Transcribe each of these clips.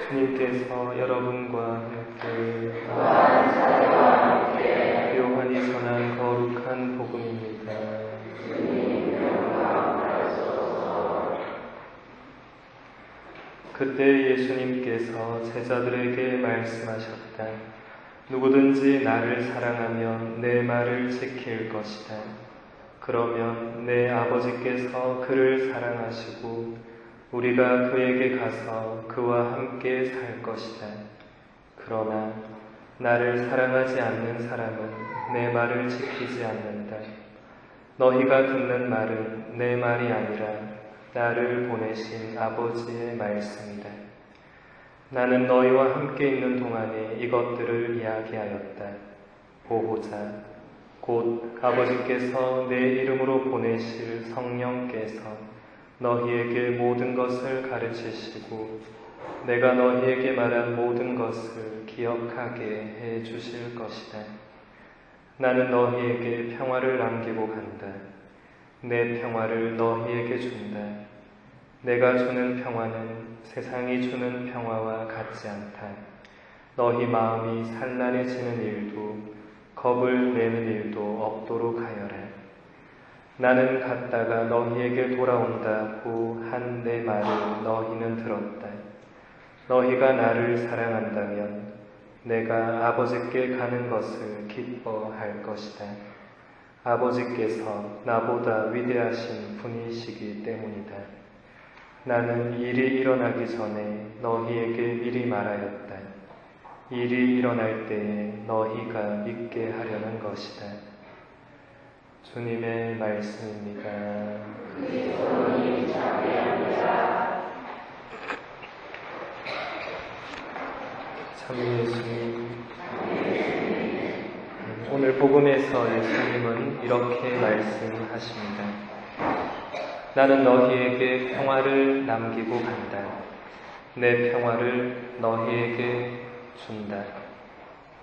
주님께서 여러분과 함께 요한이 전한 거룩한 복음입니다. 그때 예수님께서 제자들에게 말씀하셨다. 누구든지 나를 사랑하면 내 말을 지킬 것이다. 그러면 내 아버지께서 그를 사랑하시고 우리가 그에게 가서 그와 함께 살 것이다. 그러나 나를 사랑하지 않는 사람은 내 말을 지키지 않는다. 너희가 듣는 말은 내 말이 아니라 나를 보내신 아버지의 말씀이다. 나는 너희와 함께 있는 동안에 이것들을 이야기하였다. 보호자, 곧 아버지께서 내 이름으로 보내실 성령께서 너희에게 모든 것을 가르치시고 내가 너희에게 말한 모든 것을 기억하게 해 주실 것이다. 나는 너희에게 평화를 남기고 간다. 내 평화를 너희에게 준다. 내가 주는 평화는 세상이 주는 평화와 같지 않다. 너희 마음이 산란해지는 일도 겁을 내는 일도 없도록 하여라. 나는 갔다가 너희에게 돌아온다고 한 내 말을 너희는 들었다. 너희가 나를 사랑한다면 내가 아버지께 가는 것을 기뻐할 것이다. 아버지께서 나보다 위대하신 분이시기 때문이다. 나는 일이 일어나기 전에 너희에게 미리 말하였다. 일이 일어날 때에 너희가 믿게 하려는 것이다. 주님의 말씀입니다. 참 예수님, 오늘 복음에서 예수님은 이렇게 말씀하십니다. 나는 너희에게 평화를 남기고 간다. 내 평화를 너희에게 준다.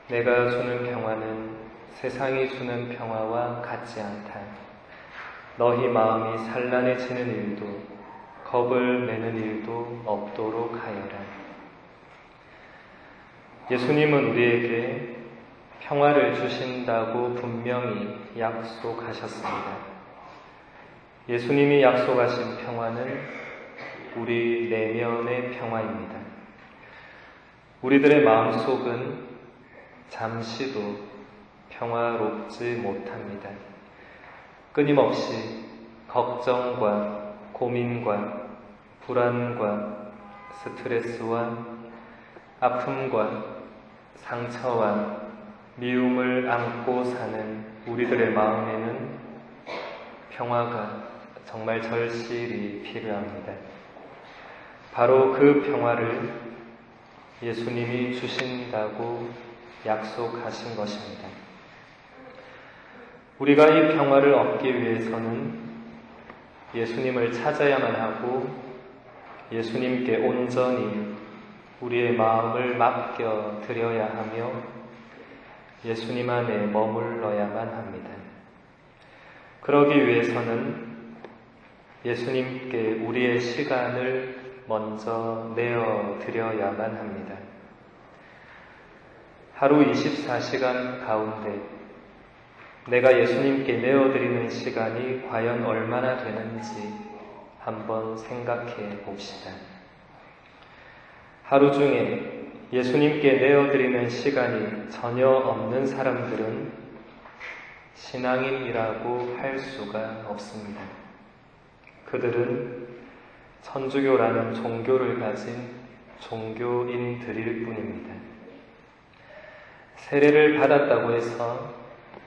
내가 주는 평화는 세상이 주는 평화와 같지 않다. 너희 마음이 산란해지는 일도 겁을 내는 일도 없도록 하여라. 예수님은 우리에게 평화를 주신다고 분명히 약속하셨습니다. 예수님이 약속하신 평화는 우리 내면의 평화입니다. 우리들의 마음속은 잠시도 평화롭지 못합니다. 끊임없이 걱정과 고민과 불안과 스트레스와 아픔과 상처와 미움을 안고 사는 우리들의 마음에는 평화가 정말 절실히 필요합니다. 바로 그 평화를 예수님이 주신다고 약속하신 것입니다. 우리가 이 평화를 얻기 위해서는 예수님을 찾아야만 하고 예수님께 온전히 우리의 마음을 맡겨 드려야 하며 예수님 안에 머물러야만 합니다. 그러기 위해서는 예수님께 우리의 시간을 먼저 내어 드려야만 합니다. 하루 24시간 가운데 내가 예수님께 내어드리는 시간이 과연 얼마나 되는지 한번 생각해 봅시다. 하루 중에 예수님께 내어드리는 시간이 전혀 없는 사람들은 신앙인이라고 할 수가 없습니다. 그들은 천주교라는 종교를 가진 종교인들일 뿐입니다. 세례를 받았다고 해서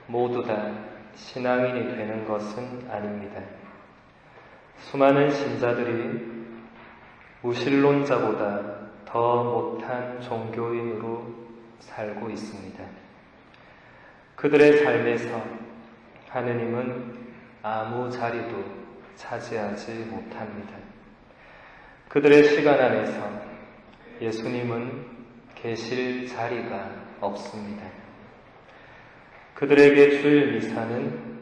모두 다 신앙인이 되는 것은 아닙니다. 수많은 신자들이 무신론자보다 더 못한 종교인으로 살고 있습니다. 그들의 삶에서 하느님은 아무 자리도 차지하지 못합니다. 그들의 시간 안에서 예수님은 계실 자리가 없습니다. 그들에게 주일 미사는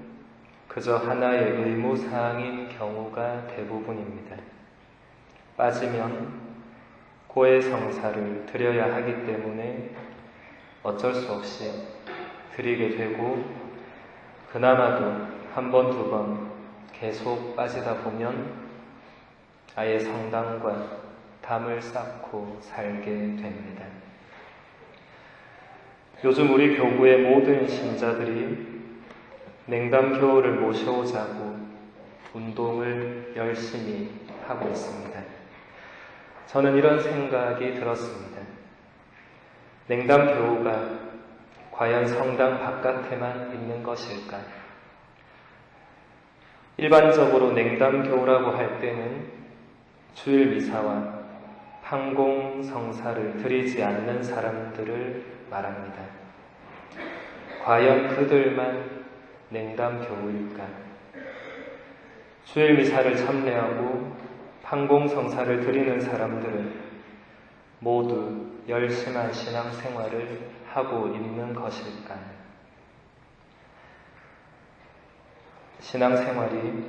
그저 하나의 의무사항인 경우가 대부분입니다. 빠지면 고해 성사를 드려야 하기 때문에 어쩔 수 없이 드리게 되고, 그나마도 한 번, 두 번 계속 빠지다 보면 아예 성당과 담을 쌓고 살게 됩니다. 요즘 우리 교구의 모든 신자들이 냉담교우를 모셔오자고 운동을 열심히 하고 있습니다. 저는 이런 생각이 들었습니다. 냉담교우가 과연 성당 바깥에만 있는 것일까? 일반적으로 냉담교우라고 할 때는 주일 미사와 판공 성사를 드리지 않는 사람들을 말합니다. 과연 그들만 냉담교우일까? 주일 미사를 참례하고 판공 성사를 드리는 사람들은 모두 열심한 신앙생활을 하고 있는 것일까? 신앙생활이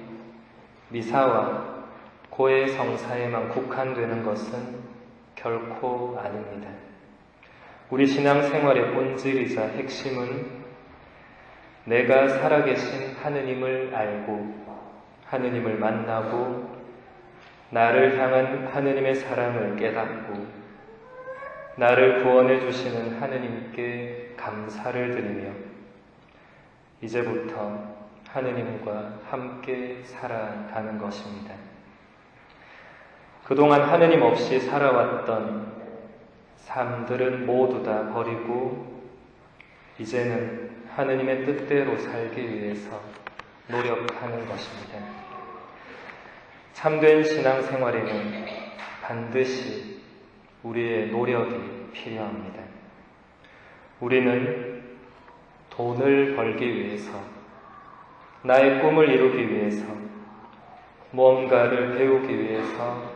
미사와 고해 성사에만 국한되는 것은 결코 아닙니다. 우리 신앙생활의 본질이자 핵심은 내가 살아계신 하느님을 알고 하느님을 만나고 나를 향한 하느님의 사랑을 깨닫고 나를 구원해 주시는 하느님께 감사를 드리며 이제부터 하느님과 함께 살아가는 것입니다. 그동안 하느님 없이 살아왔던 삶들은 모두 다 버리고 이제는 하느님의 뜻대로 살기 위해서 노력하는 것입니다. 참된 신앙생활에는 반드시 우리의 노력이 필요합니다. 우리는 돈을 벌기 위해서, 나의 꿈을 이루기 위해서, 무언가를 배우기 위해서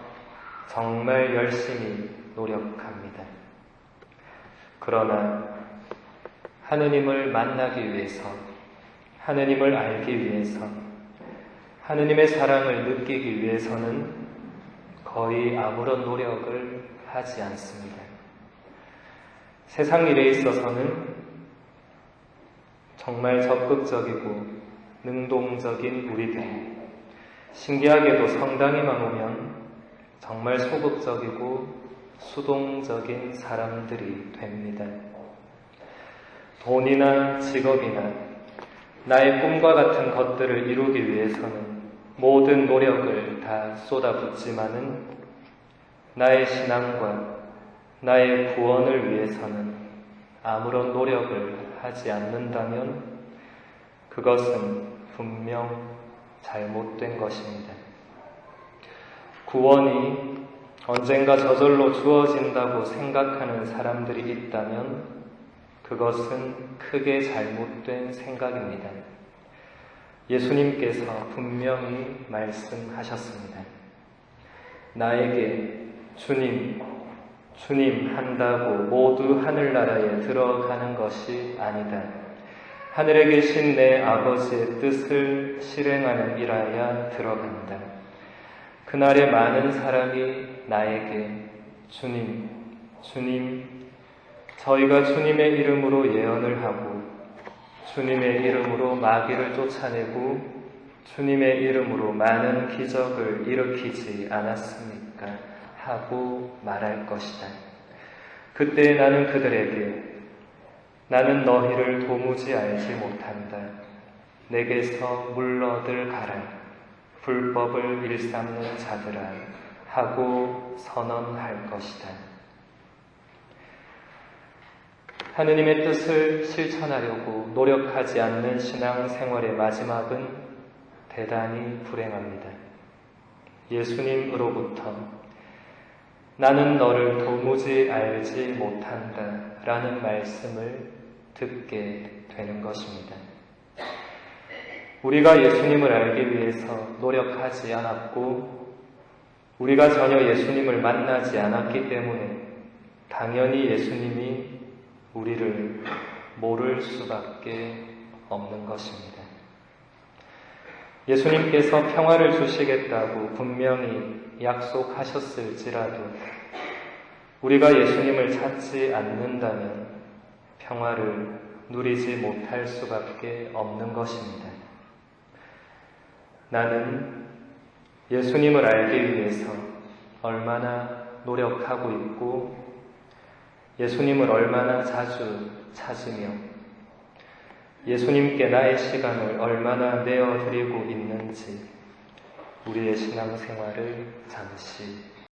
정말 열심히 노력합니다. 그러나 하느님을 만나기 위해서, 하느님을 알기 위해서, 하느님의 사랑을 느끼기 위해서는 거의 아무런 노력을 하지 않습니다. 세상 일에 있어서는 정말 적극적이고 능동적인 우리들이 신기하게도 성당에만 오면 정말 소극적이고 수동적인 사람들이 됩니다. 돈이나 직업이나 나의 꿈과 같은 것들을 이루기 위해서는 모든 노력을 다 쏟아붓지만은 나의 신앙과 나의 구원을 위해서는 아무런 노력을 하지 않는다면 그것은 분명 잘못된 것입니다. 구원이 언젠가 저절로 주어진다고 생각하는 사람들이 있다면 그것은 크게 잘못된 생각입니다. 예수님께서 분명히 말씀하셨습니다. 나에게 주님, 주님 한다고 모두 하늘나라에 들어가는 것이 아니다. 하늘에 계신 내 아버지의 뜻을 실행하는 일하야 들어간다. 그날에 많은 사람이 나에게 주님, 주님, 저희가 주님의 이름으로 예언을 하고 주님의 이름으로 마귀를 쫓아내고 주님의 이름으로 많은 기적을 일으키지 않았습니까? 하고 말할 것이다. 그때 나는 그들에게 나는 너희를 도무지 알지 못한다. 내게서 물러들 가라. 불법을 일삼는 자들아 하고 선언할 것이다. 하느님의 뜻을 실천하려고 노력하지 않는 신앙생활의 마지막은 대단히 불행합니다. 예수님으로부터 나는 너를 도무지 알지 못한다 라는 말씀을 듣게 되는 것입니다. 우리가 예수님을 알기 위해서 노력하지 않았고 우리가 전혀 예수님을 만나지 않았기 때문에 당연히 예수님이 우리를 모를 수밖에 없는 것입니다. 예수님께서 평화를 주시겠다고 분명히 약속하셨을지라도 우리가 예수님을 찾지 않는다면 평화를 누리지 못할 수밖에 없는 것입니다. 나는 예수님을 알기 위해서 얼마나 노력하고 있고 예수님을 얼마나 자주 찾으며 예수님께 나의 시간을 얼마나 내어드리고 있는지 우리의 신앙생활을 잠시